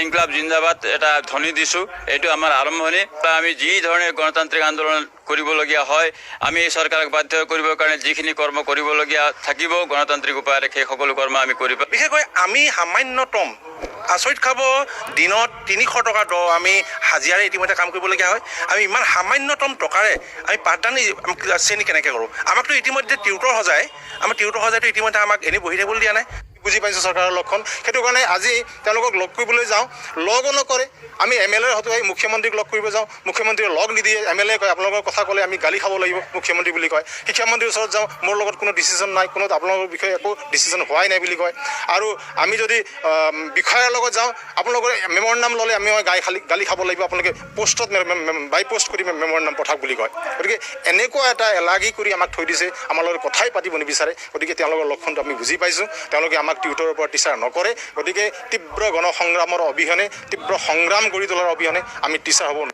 ইনকলাব জিন্দাবাদ এটা ধ্বনি দিছোঁ। এইটো আমাৰ আৰম্ভণি। আমি যি ধৰণে গণতান্ত্ৰিক আন্দোলন কৰিবলগীয়া হয়, আমি চৰকাৰক বাধ্য কৰিবৰ কাৰণে যিখিনি কৰ্ম কৰিবলগীয়া থাকিব গণতান্ত্ৰিক উপায়েৰে সেই সকলো কৰ্ম আমি কৰিব। বিশেষকৈ আমি সামান্যতম আচৰিত খাব দিনত 300 টকা আমি হাজিৰাৰে ইতিমধ্যে কাম কৰিবলগীয়া হয়। আমি ইমান সামান্যতম টকাৰে আমি পাঠদান শ্ৰেণী কেনেকৈ কৰোঁ? আমাকতো ইতিমধ্যে টিউটৰ সজায়, আমাৰ টিউটৰ সজায়তো ইতিমধ্যে আমাক এনেই বহি থাকিবলৈ দিয়া নাই। বুজি পাইছোঁ চৰকাৰৰ লক্ষণ। সেইটো কাৰণে আজি তেওঁলোকক লগ কৰিবলৈ যাওঁ, লগো নকৰে। আমি MLA হতুৱাই মুখ্যমন্ত্ৰীক লগ কৰিব যাওঁ, মুখ্যমন্ত্ৰীয়ে লগ নিদিয়ে। MLA কয় আপোনালোকৰ কথা ক'লে আমি গালি খাব লাগিব মুখ্যমন্ত্ৰী বুলি কয়। শিক্ষামন্ত্ৰীৰ ওচৰত যাওঁ, মোৰ লগত কোনো ডিচিশ্যন নাই, কোনো আপোনালোকৰ বিষয়ে একো ডিচিশ্যন হোৱাই নাই বুলি কয়। আৰু আমি যদি বিষয়াৰ লগত যাওঁ, আপোনালোকৰ মেমৰ নাম ল'লে আমি গালি খাব লাগিব, আপোনালোকে পোষ্টত বাই পোষ্ট কৰি মেমৰ নাম পঠাওক বুলি কয়। গতিকে এনেকুৱা এটা এলাগী কৰি আমাক থৈ দিছে, আমাৰ লগত কথাই পাতিব নিবিচাৰে। গতিকে তেওঁলোকৰ লক্ষণটো আমি বুজি পাইছোঁ। তেওঁলোকে আমাক টিউটৰৰ পৰা টিচাৰ নকৰে। গতিকে তীব্ৰ গণসংগ্ৰামৰ অবিহনে, তীব্ৰ সংগ্ৰাম গঢ়ি তোলাৰ অবিহনে আমি টিচাৰ হ'ব